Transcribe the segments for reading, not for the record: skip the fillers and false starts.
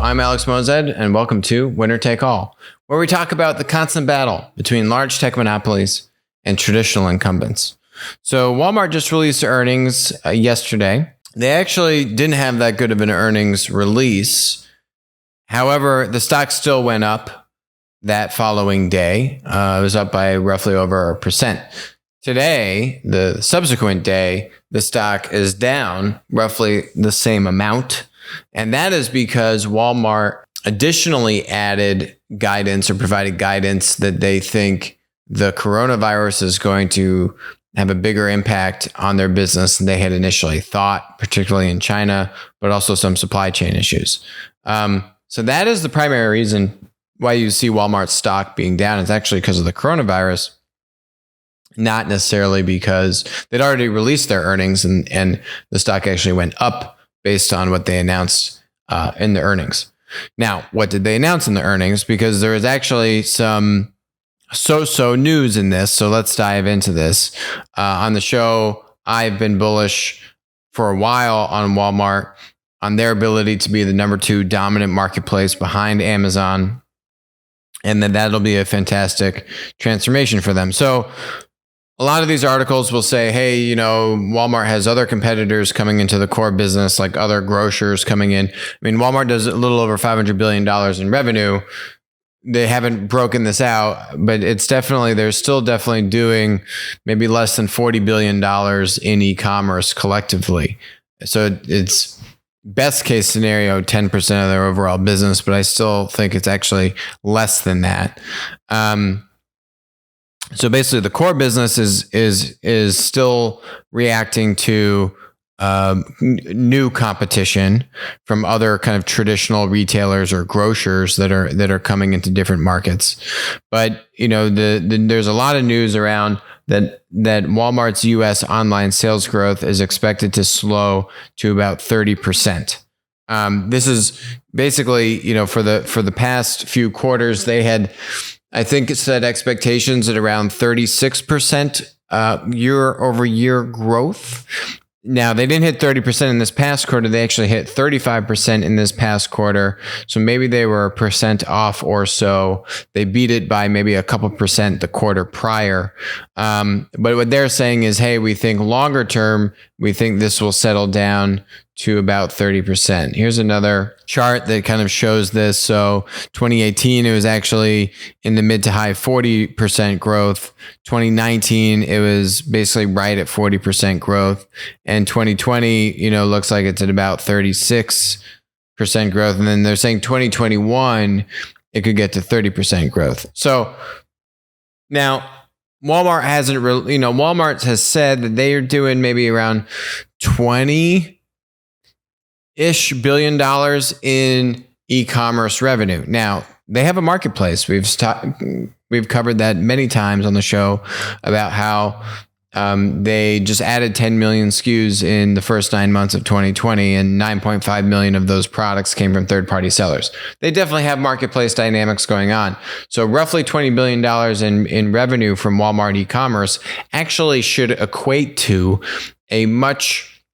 I'm Alex Mozed, and welcome to Winner Take All, where we talk about the constant battle between large tech monopolies and traditional incumbents. So Walmart just released earnings yesterday. They actually didn't have that good of an earnings release. However, the stock still went up that following day. It was up by roughly over 1%. Today, the subsequent day, the stock is down roughly the same amount. And that is because Walmart additionally added guidance or provided guidance that they think the coronavirus is going to have a bigger impact on their business than they had initially thought, particularly in China, but also some supply chain issues. So that is the primary reason why you see Walmart's stock being down. It's actually because of the coronavirus, not necessarily because they'd already released their earnings and the stock actually went up based on what they announced in the earnings. Now, what did they announce in the earnings? Because there is actually some so-so news in this. So let's dive into this. On the show, I've been bullish for a while on Walmart, on their ability to be the number 2 dominant marketplace behind Amazon, and then that'll be a fantastic transformation for them. So a lot of these articles will say, hey, Walmart has other competitors coming into the core business, like other grocers coming in. I mean, Walmart does a little over $500 billion in revenue. They haven't broken this out, but they're still definitely doing maybe less than $40 billion in e-commerce collectively. So it's best case scenario, 10% of their overall business, but I still think it's actually less than that. So basically, the core business is still reacting to new competition from other kind of traditional retailers or grocers that are coming into different markets. But there's a lot of news around that Walmart's U.S. online sales growth is expected to slow to about 30%. This is basically for the past few quarters they had, I think, set expectations at around 36% year-over-year growth. Now, they didn't hit 30% in this past quarter. They actually hit 35% in this past quarter. So maybe they were 1% off or so. They beat it by maybe a couple percent the quarter prior. But what they're saying is, hey, we think longer term, we think this will settle down to about 30%. Here's another chart that kind of shows this. So 2018, it was actually in the mid to high 40% growth. 2019, it was basically right at 40% growth. And 2020, looks like it's at about 36% growth. And then they're saying 2021, it could get to 30% growth. So now Walmart hasn't really, Walmart has said that they are doing maybe around $20-ish billion in e-commerce revenue. Now, they have a marketplace. We've covered that many times on the show about how they just added 10 million SKUs in the first 9 months of 2020, and 9.5 million of those products came from third-party sellers. They definitely have marketplace dynamics going on. So roughly $20 billion in revenue from Walmart e-commerce actually should equate to a much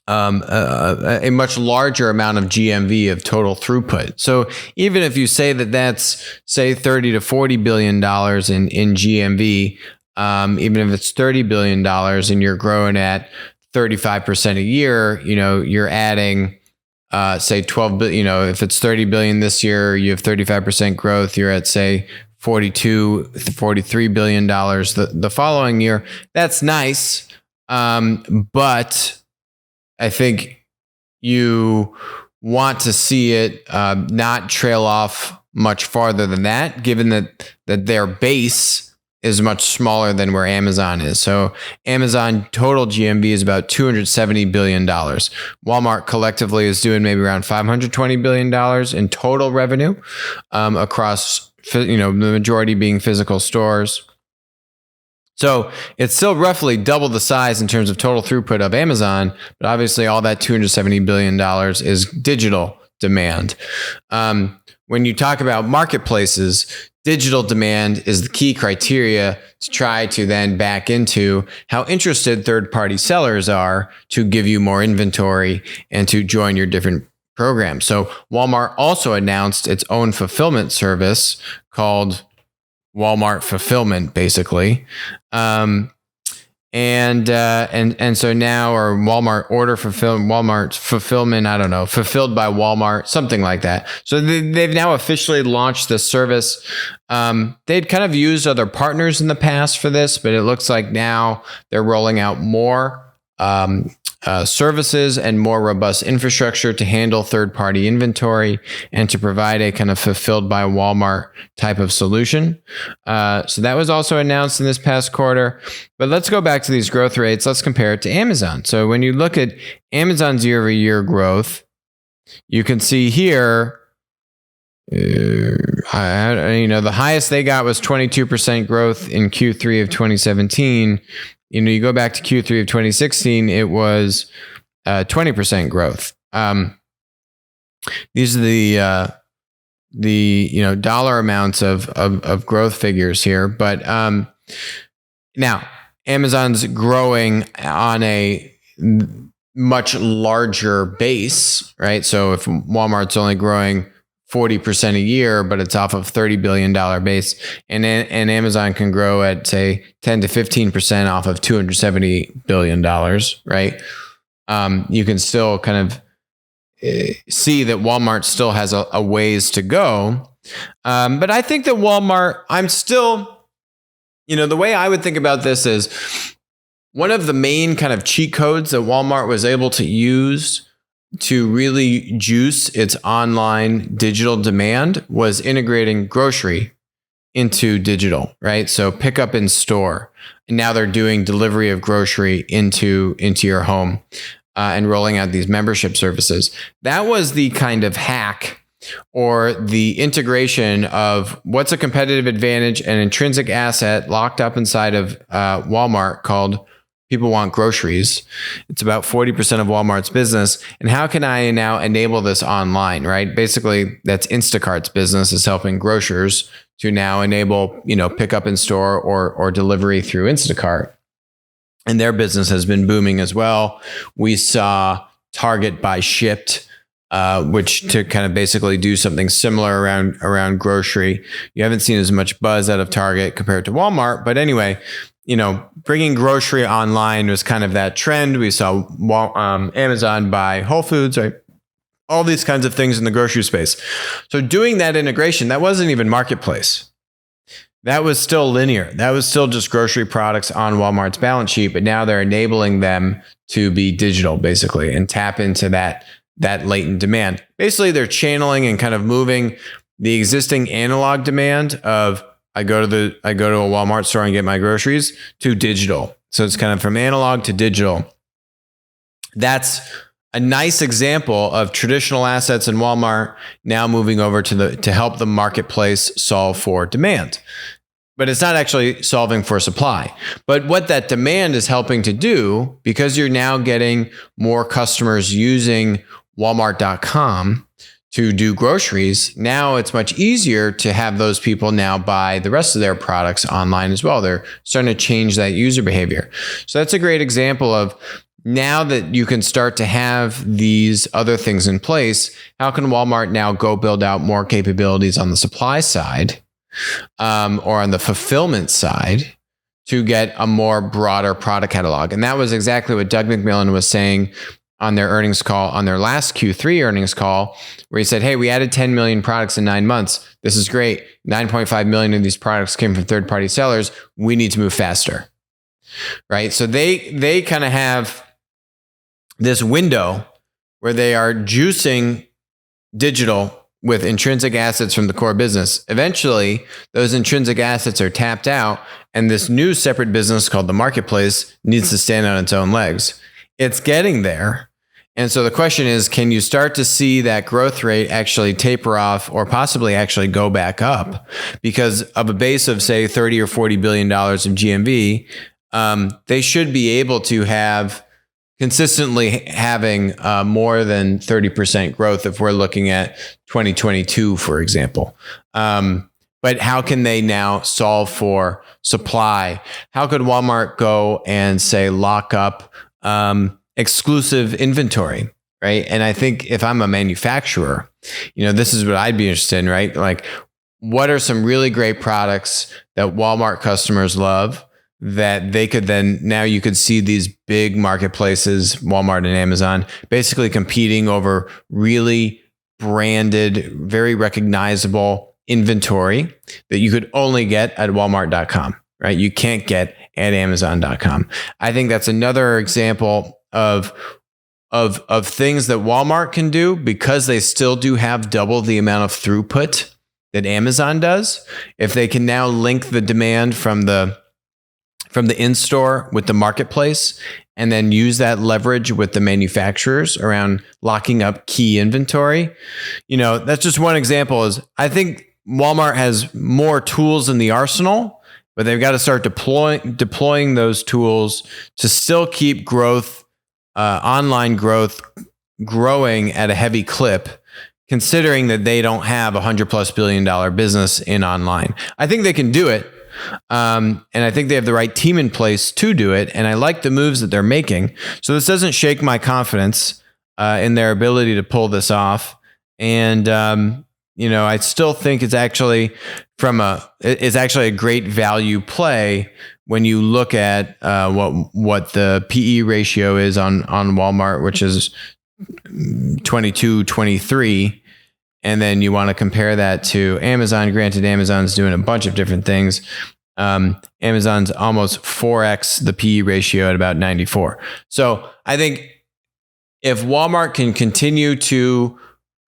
larger amount of GMV of total throughput. So even if you say that that's, say, $30 to $40 billion in GMV, even if it's $30 billion and you're growing at 35% a year, you're adding, say 12 billion, if it's 30 billion this year, you have 35% growth, you're at, say, $43 billion the following year. That's nice. But I think you want to see it not trail off much farther than that, given that their base is much smaller than where Amazon is. So Amazon total GMV is about $270 billion. Walmart collectively is doing maybe around $520 billion in total revenue across, the majority being physical stores. So it's still roughly double the size in terms of total throughput of Amazon, but obviously all that $270 billion is digital demand. When you talk about marketplaces, digital demand is the key criteria to try to then back into how interested third-party sellers are to give you more inventory and to join your different program. So Walmart also announced its own fulfillment service called Walmart Fulfillment, basically. And so now, or Walmart order fulfillment, Walmart fulfillment, I don't know, fulfilled by Walmart, something like that. So they've now officially launched this service. They'd kind of used other partners in the past for this, but it looks like now they're rolling out more services and more robust infrastructure to handle third-party inventory and to provide a kind of fulfilled by Walmart type of solution. So that was also announced in this past quarter. But let's go back to these growth rates. Let's compare it to Amazon. So when you look at Amazon's year-over-year growth, you can see here, the highest they got was 22% growth in Q3 of 2017. You go back to Q3 of 2016, it was 20% growth. These are the dollar amounts of growth figures here. But now Amazon's growing on a much larger base, right? So if Walmart's only growing 40% a year, but it's off of $30 billion base, and Amazon can grow at, say, 10 to 15% off of $270 billion, right? You can still kind of see that Walmart still has a ways to go. But I think that Walmart, I'm still, the way I would think about this is one of the main kind of cheat codes that Walmart was able to use to really juice its online digital demand was integrating grocery into digital, right? So pick up in store. And now they're doing delivery of grocery into your home and rolling out these membership services. That was the kind of hack or the integration of what's a competitive advantage, an intrinsic asset locked up inside of Walmart called people want groceries. It's about 40% of Walmart's business. And how can I now enable this online, right? Basically, that's Instacart's business, is helping grocers to now enable, pick up in store or delivery through Instacart. And their business has been booming as well. We saw Target buy Shipt, which to kind of basically do something similar around grocery. You haven't seen as much buzz out of Target compared to Walmart. But anyway, bringing grocery online was kind of that trend. We saw Amazon buy Whole Foods, right? All these kinds of things in the grocery space. So doing that integration, that wasn't even marketplace. That was still linear. That was still just grocery products on Walmart's balance sheet, but now they're enabling them to be digital, basically, and tap into that latent demand. Basically, they're channeling and kind of moving the existing analog demand of I go to a Walmart store and get my groceries to digital. So it's kind of from analog to digital. That's a nice example of traditional assets in Walmart now moving over to help the marketplace solve for demand. But it's not actually solving for supply. But what that demand is helping to do, because you're now getting more customers using Walmart.com to do groceries, now it's much easier to have those people now buy the rest of their products online as well. They're starting to change that user behavior. So that's a great example of now that you can start to have these other things in place, how can Walmart now go build out more capabilities on the supply side or on the fulfillment side to get a more broader product catalog? And that was exactly what Doug McMillon was saying on their earnings call, on their last Q3 earnings call, where he said, hey, we added 10 million products in 9 months. This is great. 9.5 million of these products came from third-party sellers. We need to move faster, right? So they kind of have this window where they are juicing digital with intrinsic assets from the core business. Eventually, those intrinsic assets are tapped out, and this new separate business called the marketplace needs to stand on its own legs. It's getting there. And so the question is, can you start to see that growth rate actually taper off or possibly actually go back up? Because of a base of, say, $30 or $40 billion of GMV, they should be able to have consistently having more than 30% growth if we're looking at 2022, for example. But how can they now solve for supply? How could Walmart go and, say, lock up exclusive inventory, right? And I think if I'm a manufacturer, this is what I'd be interested in, right? Like, what are some really great products that Walmart customers love that they could then, now you could see these big marketplaces, Walmart and Amazon, basically competing over really branded, very recognizable inventory that you could only get at Walmart.com, right? You can't get at Amazon.com. I think that's another example of things that Walmart can do because they still do have double the amount of throughput that Amazon does. If they can now link the demand from the in-store with the marketplace and then use that leverage with the manufacturers around locking up key inventory, that's just one example. Is I think Walmart has more tools in the arsenal, but they've got to start deploying those tools to still keep growth, online growth, growing at a heavy clip, considering that they don't have $100+ billion business in online. I think they can do it. And I think they have the right team in place to do it. And I like the moves that they're making. So this doesn't shake my confidence in their ability to pull this off. And, I still think it's actually a great value play when you look at what the PE ratio is on Walmart, which is 22, 23. And then you want to compare that to Amazon. Granted, Amazon's doing a bunch of different things. Amazon's almost 4x the PE ratio at about 94. So I think if Walmart can continue to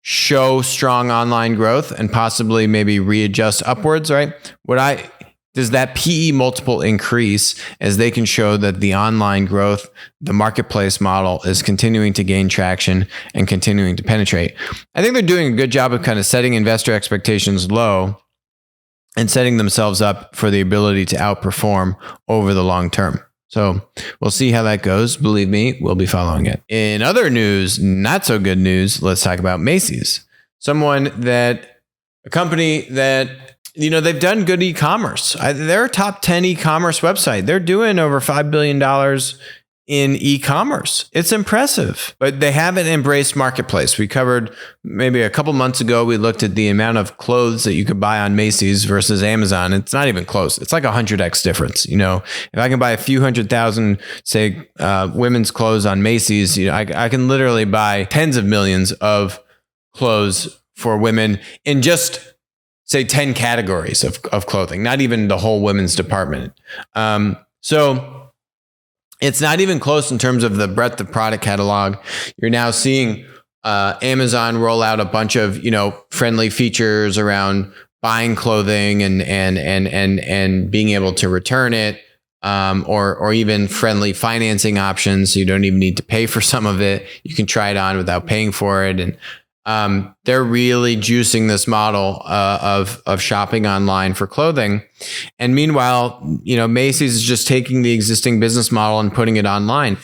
show strong online growth and possibly maybe readjust upwards, right? Does that PE multiple increase as they can show that the online growth, the marketplace model is continuing to gain traction and continuing to penetrate? I think they're doing a good job of kind of setting investor expectations low and setting themselves up for the ability to outperform over the long term. So we'll see how that goes. Believe me, we'll be following it. In other news, not so good news, let's talk about Macy's. A company that, they've done good e-commerce. They're a top 10 e-commerce website. They're doing over $5 billion in e-commerce. It's impressive, but they haven't embraced marketplace. We covered maybe a couple months ago, we looked at the amount of clothes that you could buy on Macy's versus Amazon. It's not even close. It's like 100x difference. If I can buy a few 100,000, say, women's clothes on Macy's, I can literally buy tens of millions of clothes for women in just, say, 10 categories of clothing, not even the whole women's department. So it's not even close in terms of the breadth of product catalog. You're now seeing Amazon roll out a bunch of, friendly features around buying clothing and being able to return it, or even friendly financing options. So you don't even need to pay for some of it. You can try it on without paying for it. And they're really juicing this model of shopping online for clothing. And meanwhile, Macy's is just taking the existing business model and putting it online.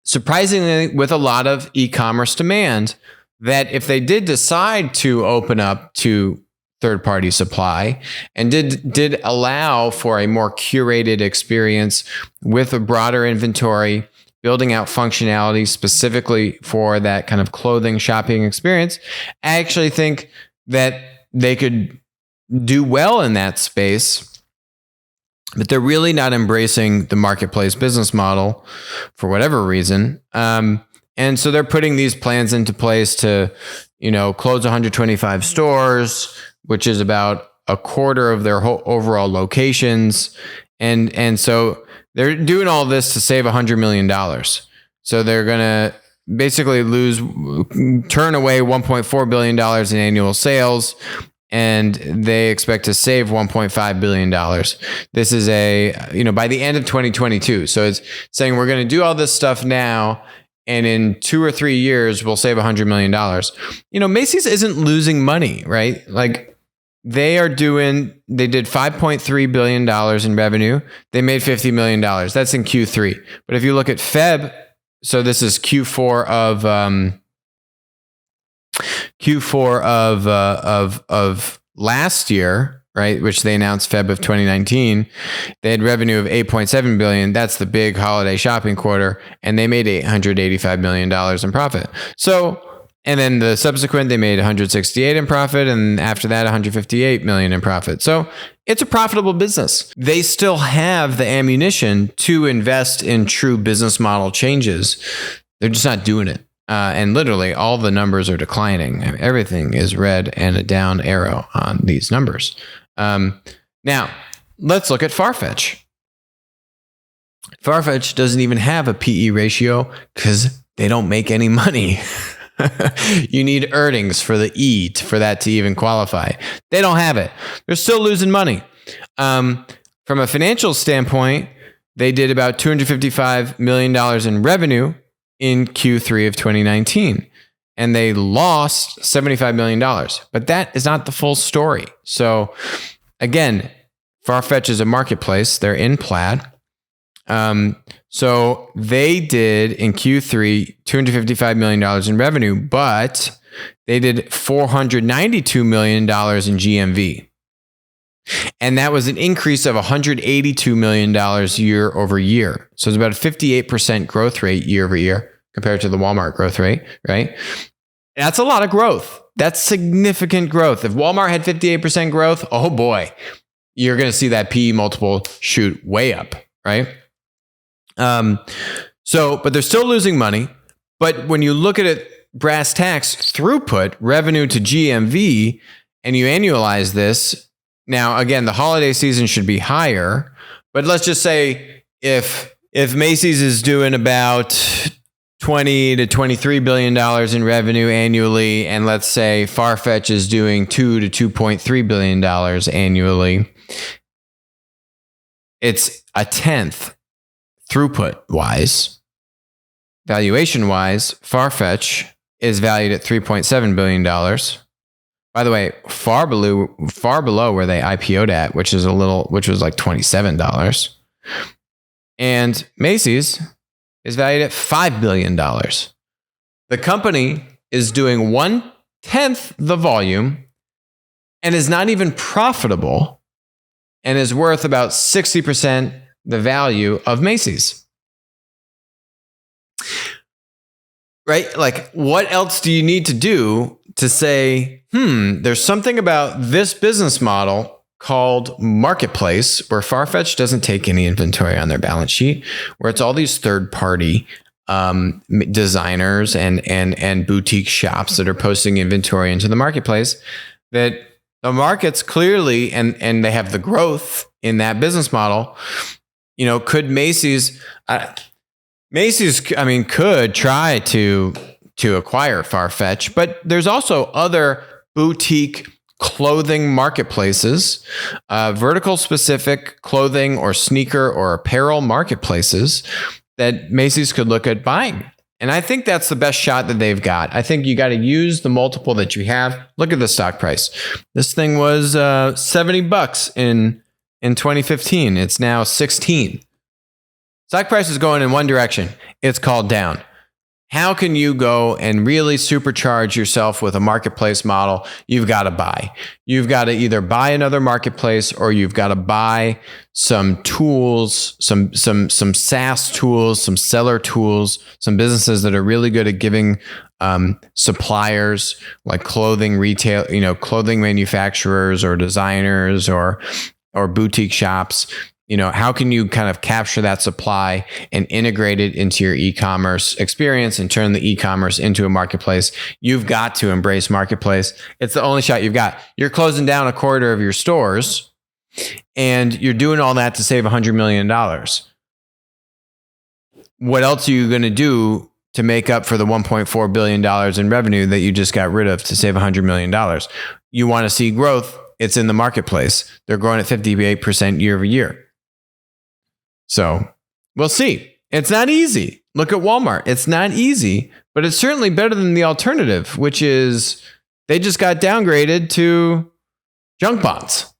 Surprisingly, with a lot of e-commerce demand, that if they did decide to open up to third-party supply and did allow for a more curated experience with a broader inventory, building out functionality specifically for that kind of clothing shopping experience, I actually think that they could do well in that space, but they're really not embracing the marketplace business model for whatever reason. And so they're putting these plans into place to, close 125 stores, which is about a quarter of their whole overall locations. And so they're doing all this to save $100 million. So they're going to basically turn away $1.4 billion in annual sales, and they expect to save $1.5 billion. This is by the end of 2022. So it's saying we're going to do all this stuff now, and in 2 or 3 years, we'll save $100 million. Macy's isn't losing money, right? Like, they did $5.3 billion in revenue. They made $50 million. That's in Q3. But if you look at Feb, so this is Q4 of last year, right, which they announced Feb of 2019, they had revenue of $8.7 billion. That's the big holiday shopping quarter. And they made $885 million in profit. So, and then the subsequent, they made 168 in profit. And after that, 158 million in profit. So it's a profitable business. They still have the ammunition to invest in true business model changes. They're just not doing it. And literally all the numbers are declining. Everything is red and a down arrow on these numbers. Now, let's look at Farfetch. Farfetch doesn't even have a PE ratio because they don't make any money. You need earnings for the E for that to even qualify. They don't have it. They're still losing money. From a financial standpoint, they did about $255 million in revenue in Q3 of 2019, and they lost $75 million. But that is not the full story. So again, Farfetch is a marketplace. They're in PLAT. So they did in Q3 $255 million in revenue, but they did $492 million in GMV. And that was an increase of $182 million year over year. So it's about a 58% growth rate year over year compared to the Walmart growth rate, right? That's a lot of growth. That's significant growth. If Walmart had 58% growth, oh boy, you're going to see that PE multiple shoot way up, right? But they're still losing money. But when you look at it, brass tacks, throughput, revenue to GMV, and you annualize this, now again, the holiday season should be higher. But let's just say if Macy's is doing about $20 to $23 billion in revenue annually, and let's say Farfetch is doing $2 to $2.3 billion annually, it's a tenth. Throughput-wise, valuation-wise, Farfetch is valued at $3.7 billion. By the way, far below where they IPO'd at, which was like $27. And Macy's is valued at $5 billion. The company is doing 1/10 the volume and is not even profitable and is worth about 60% the value of Macy's. Right? Like, what else do you need to do to say, there's something about this business model called marketplace where Farfetch doesn't take any inventory on their balance sheet, where it's all these third-party designers and boutique shops that are posting inventory into the marketplace, that the market's clearly, and they have the growth in that business model. You know, could Macy's, could try to acquire Farfetch, but there's also other boutique clothing marketplaces, vertical specific clothing or sneaker or apparel marketplaces that Macy's could look at buying. And I think that's the best shot that they've got. I think you got to use the multiple that you have. Look at the stock price. This thing was $70 in 2015. It's now 16. Stock price is going in one direction. It's called down. How can you go and really supercharge yourself with a marketplace model? You've got to buy. You've got to either buy another marketplace or you've got to buy some tools, some SaaS tools, some seller tools, some businesses that are really good at giving suppliers like clothing retail, clothing manufacturers or designers or boutique shops. How can you kind of capture that supply and integrate it into your e-commerce experience and turn the e-commerce into a marketplace? You've got to embrace marketplace. It's the only shot you've got. You're closing down a quarter of your stores and you're doing all that to save $100 million. What else are you going to do to make up for the $1.4 billion in revenue that you just got rid of to save $100 million? You want to see growth. It's in the marketplace. They're growing at 58% year over year. So we'll see. It's not easy. Look at Walmart. It's not easy, but it's certainly better than the alternative, which is they just got downgraded to junk bonds.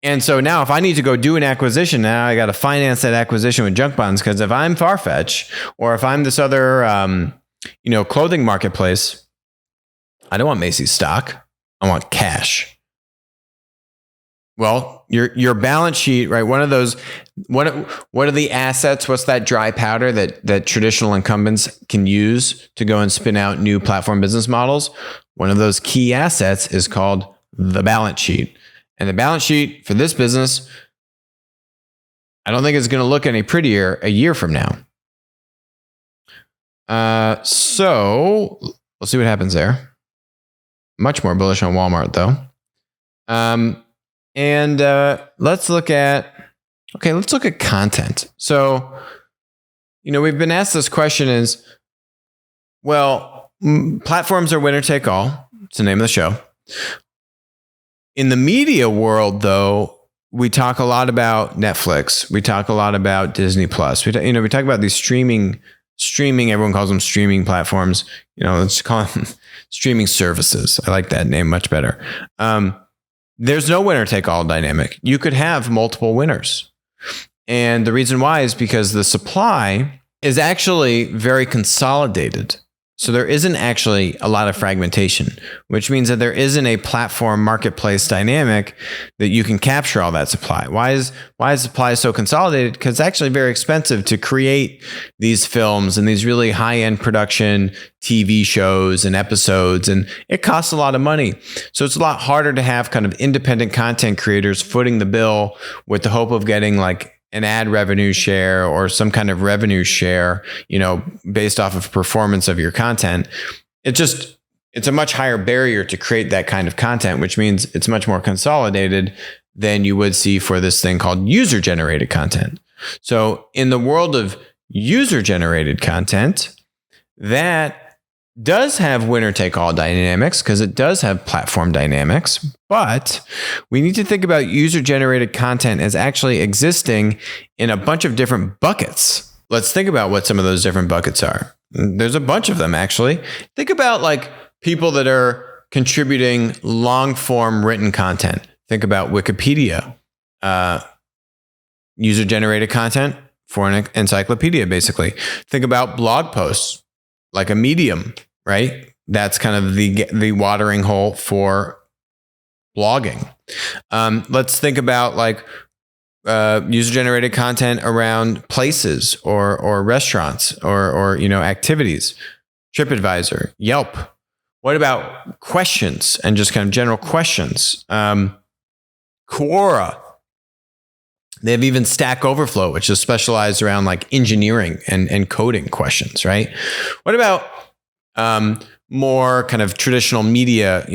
And so now if I need to go do an acquisition, now I got to finance that acquisition with junk bonds. Because if I'm Farfetch or if I'm this other, clothing marketplace, I don't want Macy's stock. I want cash. Well, your balance sheet, right? One of those, what are the assets? What's that dry powder that traditional incumbents can use to go and spin out new platform business models? One of those key assets is called the balance sheet. And the balance sheet for this business, I don't think it's going to look any prettier a year from now. So we'll see what happens there. Much more bullish on Walmart though. And let's look at content. So, we've been asked this question is, well, platforms are winner take all. It's the name of the show. In the media world, though, we talk a lot about Netflix. We talk a lot about Disney Plus. We talk about these streaming. Everyone calls them streaming platforms. Let's call them streaming services. I like that name much better. There's no winner take all dynamic. You could have multiple winners. And the reason why is because the supply is actually very consolidated. So there isn't actually a lot of fragmentation, which means that there isn't a platform marketplace dynamic that you can capture all that supply. Why is supply so consolidated? Because it's actually very expensive to create these films and these really high-end production TV shows and episodes, and it costs a lot of money. So it's a lot harder to have kind of independent content creators footing the bill with the hope of getting like an ad revenue share or some kind of revenue share, based off of performance of your content. It's a much higher barrier to create that kind of content, which means it's much more consolidated than you would see for this thing called user-generated content. So in the world of user-generated content, that does have winner-take-all dynamics because it does have platform dynamics, but we need to think about user-generated content as actually existing in a bunch of different buckets. Let's think about what some of those different buckets are. There's a bunch of them, actually. Think about like people that are contributing long-form written content. Think about Wikipedia, user-generated content for an encyclopedia, basically. Think about blog posts, like a Medium, right? That's kind of the watering hole for blogging. Let's think about like user-generated content around places or restaurants or activities. TripAdvisor, Yelp. What about questions and just kind of general questions? Quora. They have even Stack Overflow, which is specialized around like engineering and coding questions, right? What about more kind of traditional media,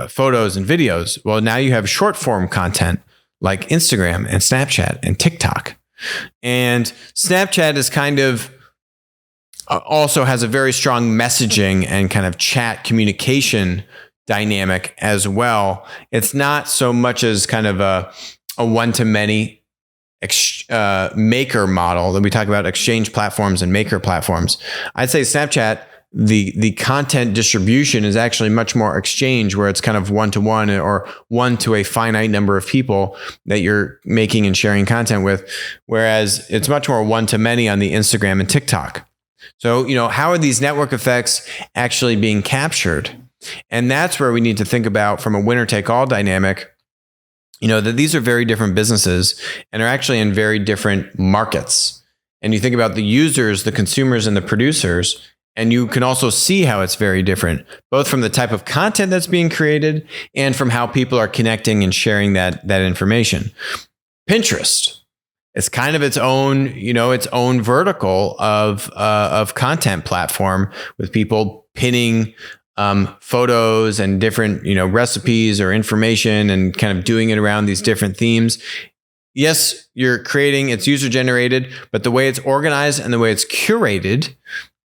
photos and videos? Well, now you have short form content like Instagram and Snapchat and TikTok. And Snapchat is kind of also has a very strong messaging and kind of chat communication dynamic as well. It's not so much as kind of a one-to-many maker model that we talk about, exchange platforms and maker platforms. I'd say Snapchat, the content distribution is actually much more exchange, where it's kind of one-to-one or one to a finite number of people that you're making and sharing content with, whereas it's much more one-to-many on the Instagram and TikTok. So, how are these network effects actually being captured? And that's where we need to think about from a winner-take-all dynamic, that these are very different businesses and are actually in very different markets. And you think about the users, the consumers, and the producers, and you can also see how it's very different, both from the type of content that's being created and from how people are connecting and sharing that information. Pinterest is kind of its own vertical of content platform, with people pinning photos and different, recipes or information and kind of doing it around these different themes. Yes, you're creating, it's user generated, but the way it's organized and the way it's curated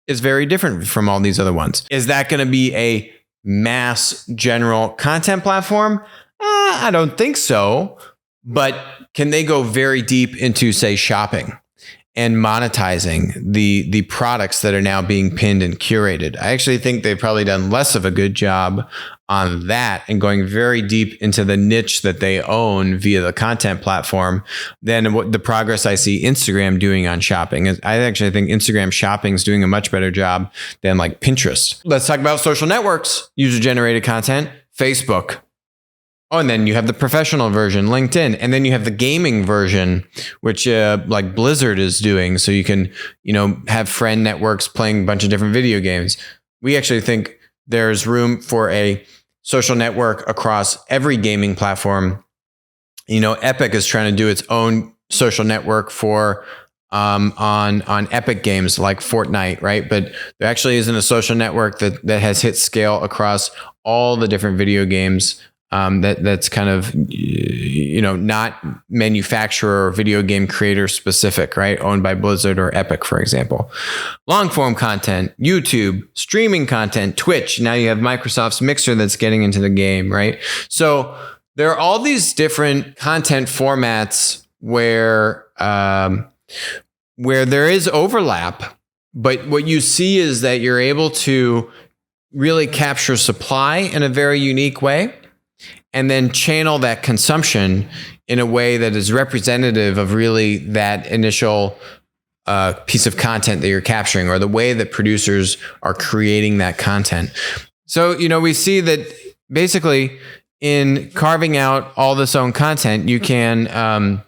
is very different from all these other ones. Is that going to be a mass general content platform? I don't think so. But can they go very deep into, say, shopping and monetizing the products that are now being pinned and curated? I actually think they've probably done less of a good job on that and going very deep into the niche that they own via the content platform than what the progress I see Instagram doing on shopping. I actually think Instagram shopping is doing a much better job than like Pinterest. Let's talk about social networks, user-generated content. Facebook. Oh, and then you have the professional version, LinkedIn, and then you have the gaming version, which like Blizzard is doing. So you can, have friend networks playing a bunch of different video games. We actually think there's room for a social network across every gaming platform. Epic is trying to do its own social network for on Epic games like Fortnite, right? But there actually isn't a social network that has hit scale across all the different video games. That's kind of, not manufacturer or video game creator specific, right? Owned by Blizzard or Epic, for example. Long form content, YouTube, streaming content, Twitch. Now you have Microsoft's Mixer that's getting into the game, right? So there are all these different content formats where there is overlap, but what you see is that you're able to really capture supply in a very unique way, and then channel that consumption in a way that is representative of really that initial piece of content that you're capturing, or the way that producers are creating that content. So, we see that basically in carving out all this own content, you can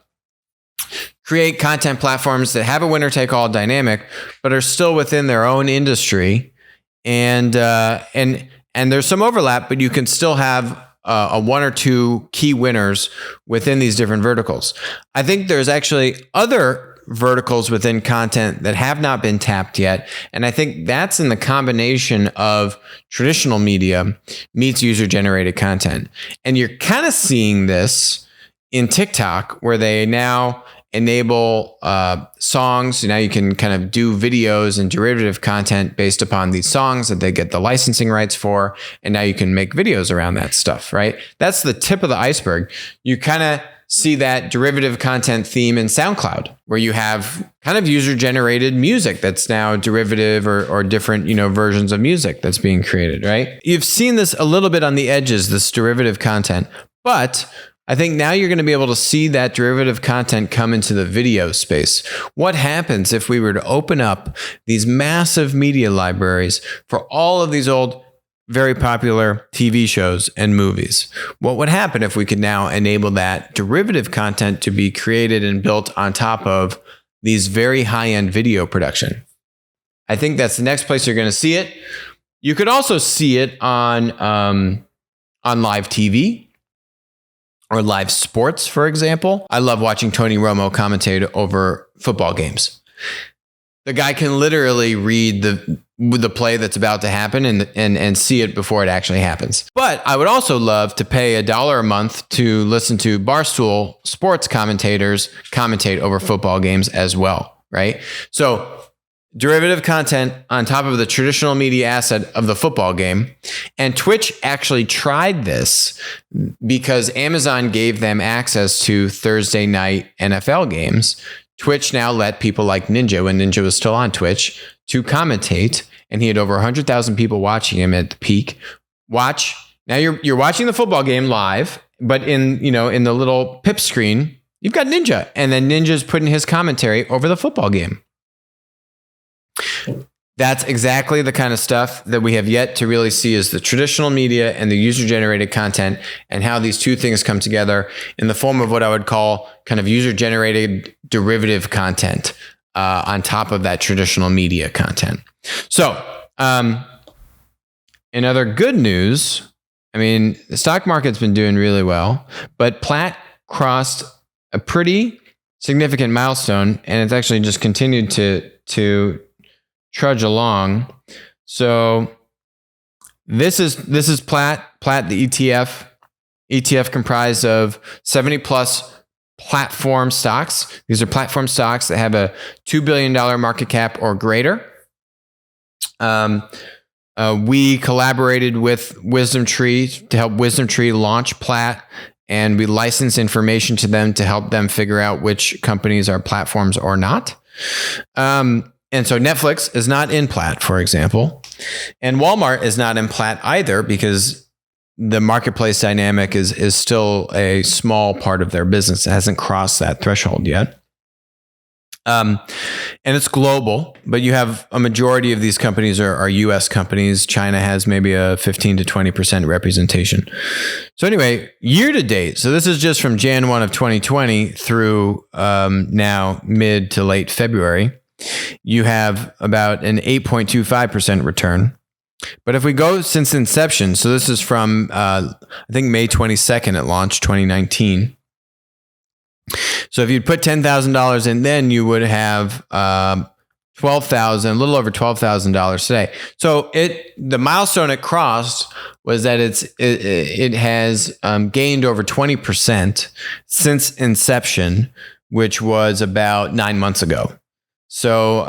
create content platforms that have a winner-take-all dynamic, but are still within their own industry. And there's some overlap, but you can still have a one or two key winners within these different verticals. I think there's actually other verticals within content that have not been tapped yet. And I think that's in the combination of traditional media meets user-generated content. And you're kind of seeing this in TikTok, where they now enable songs. Now you can kind of do videos and derivative content based upon these songs that they get the licensing rights for. And now you can make videos around that stuff, right? That's the tip of the iceberg. You kind of see that derivative content theme in SoundCloud, where you have kind of user-generated music that's now derivative or different, versions of music that's being created, right? You've seen this a little bit on the edges, this derivative content, but I think now you're going to be able to see that derivative content come into the video space. What happens if we were to open up these massive media libraries for all of these old, very popular TV shows and movies? What would happen if we could now enable that derivative content to be created and built on top of these very high-end video production? I think that's the next place you're going to see it. You could also see it on live TV. Or live sports, for example. I love watching Tony Romo commentate over football games. The guy can literally read the play that's about to happen and see it before it actually happens. But I would also love to pay $1 a month to listen to Barstool sports commentators commentate over football games as well, right? So derivative content on top of the traditional media asset of the football game. And Twitch actually tried this because Amazon gave them access to Thursday night NFL games. Twitch now let people like Ninja, when Ninja was still on Twitch, to commentate, and he had over 100,000 people watching him at the peak. Now you're watching the football game live, but in the little pip screen, you've got Ninja, and then Ninja's putting his commentary over the football game. That's exactly the kind of stuff that we have yet to really see, is the traditional media and the user-generated content, and how these two things come together in the form of what I would call kind of user-generated derivative content on top of that traditional media content. So, in other good news, the stock market's been doing really well, but PLAT crossed a pretty significant milestone, and it's actually just continued to trudge along. So this is PLAT the ETF comprised of 70 plus platform stocks. These are platform stocks that have a $2 billion market cap or greater. We collaborated with WisdomTree to help WisdomTree launch PLAT, and we license information to them to help them figure out which companies are platforms or not. And so Netflix is not in PLAT, for example, and Walmart is not in PLAT either, because the marketplace dynamic is still a small part of their business. It hasn't crossed that threshold yet. And And it's global, but you have a majority of these companies are US companies. China has maybe a 15 to 20% representation. So anyway, year to date, so this is just from Jan 1 of 2020 through now mid to late February, you have about an 8.25% return. But if we go since inception, so this is from, I think, May 22nd at launch, 2019. So if you'd put $10,000 in, then you would have $12,000, a little over $12,000 today. So the milestone it crossed was that it has gained over 20% since inception, which was about 9 months ago. So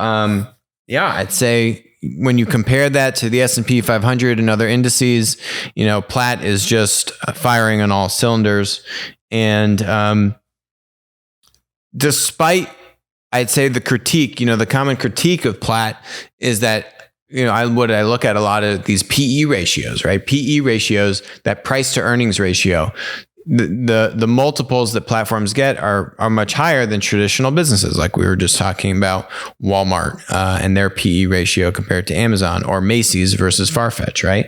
I'd say when you compare that to the S&P 500 and other indices, PLAT is just firing on all cylinders. And despite, I'd say, the critique, the common critique of PLAT is that, I look at a lot of these PE ratios, right? PE ratios, that price to earnings ratio. The multiples that platforms get are much higher than traditional businesses, like we were just talking about Walmart and their PE ratio compared to Amazon, or Macy's versus Farfetch, right?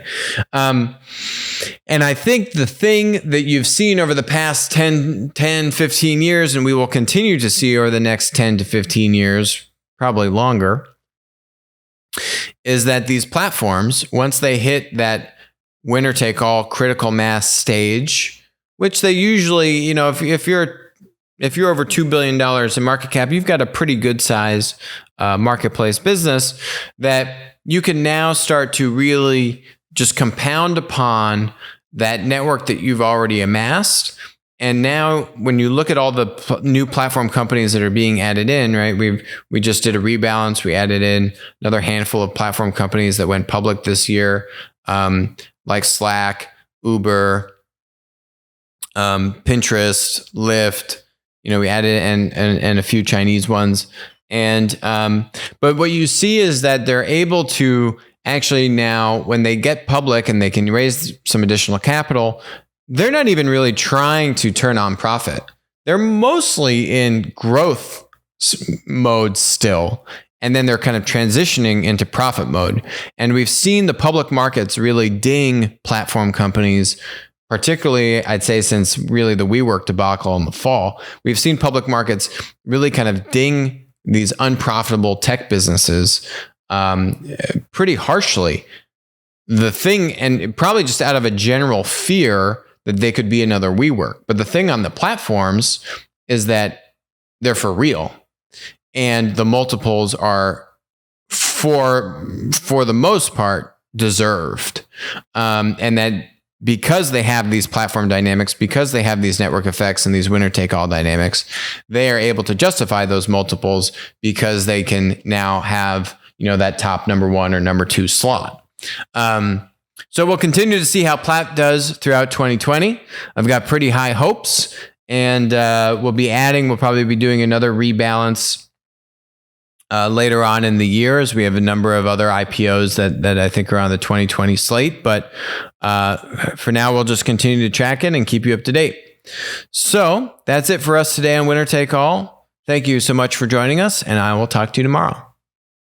And I think the thing that you've seen over the past 10, 15 years, and we will continue to see over the next 10 to 15 years, probably longer, is that these platforms, once they hit that winner-take-all critical mass stage, which they usually, if you're over $2 billion in market cap, you've got a pretty good size marketplace business that you can now start to really just compound upon that network that you've already amassed. And now when you look at all the new platform companies that are being added in, right? We just did a rebalance. We added in another handful of platform companies that went public this year, like Slack, Uber, Pinterest, Lyft, we added and a few Chinese ones. And, but what you see is that they're able to actually now, when they get public and they can raise some additional capital, they're not even really trying to turn on profit. They're mostly in growth mode still. And then they're kind of transitioning into profit mode. And we've seen the public markets really ding platform companies, particularly, I'd say, since really the WeWork debacle in the fall. We've seen public markets really kind of ding these unprofitable tech businesses pretty harshly. The thing, and probably just out of a general fear that they could be another WeWork. But the thing on the platforms is that they're for real. And the multiples are, for the most part, deserved. And that because they have these platform dynamics, because they have these network effects and these winner-take-all dynamics, they are able to justify those multiples because they can now have, that top number 1 or number 2 slot. So we'll continue to see how PLAT does throughout 2020. I've got pretty high hopes, and we'll probably be doing another rebalance later on in the year, as we have a number of other IPOs that I think are on the 2020 slate. But for now, we'll just continue to track it and keep you up to date. So that's it for us today on Winner Take All. Thank you so much for joining us, and I will talk to you tomorrow.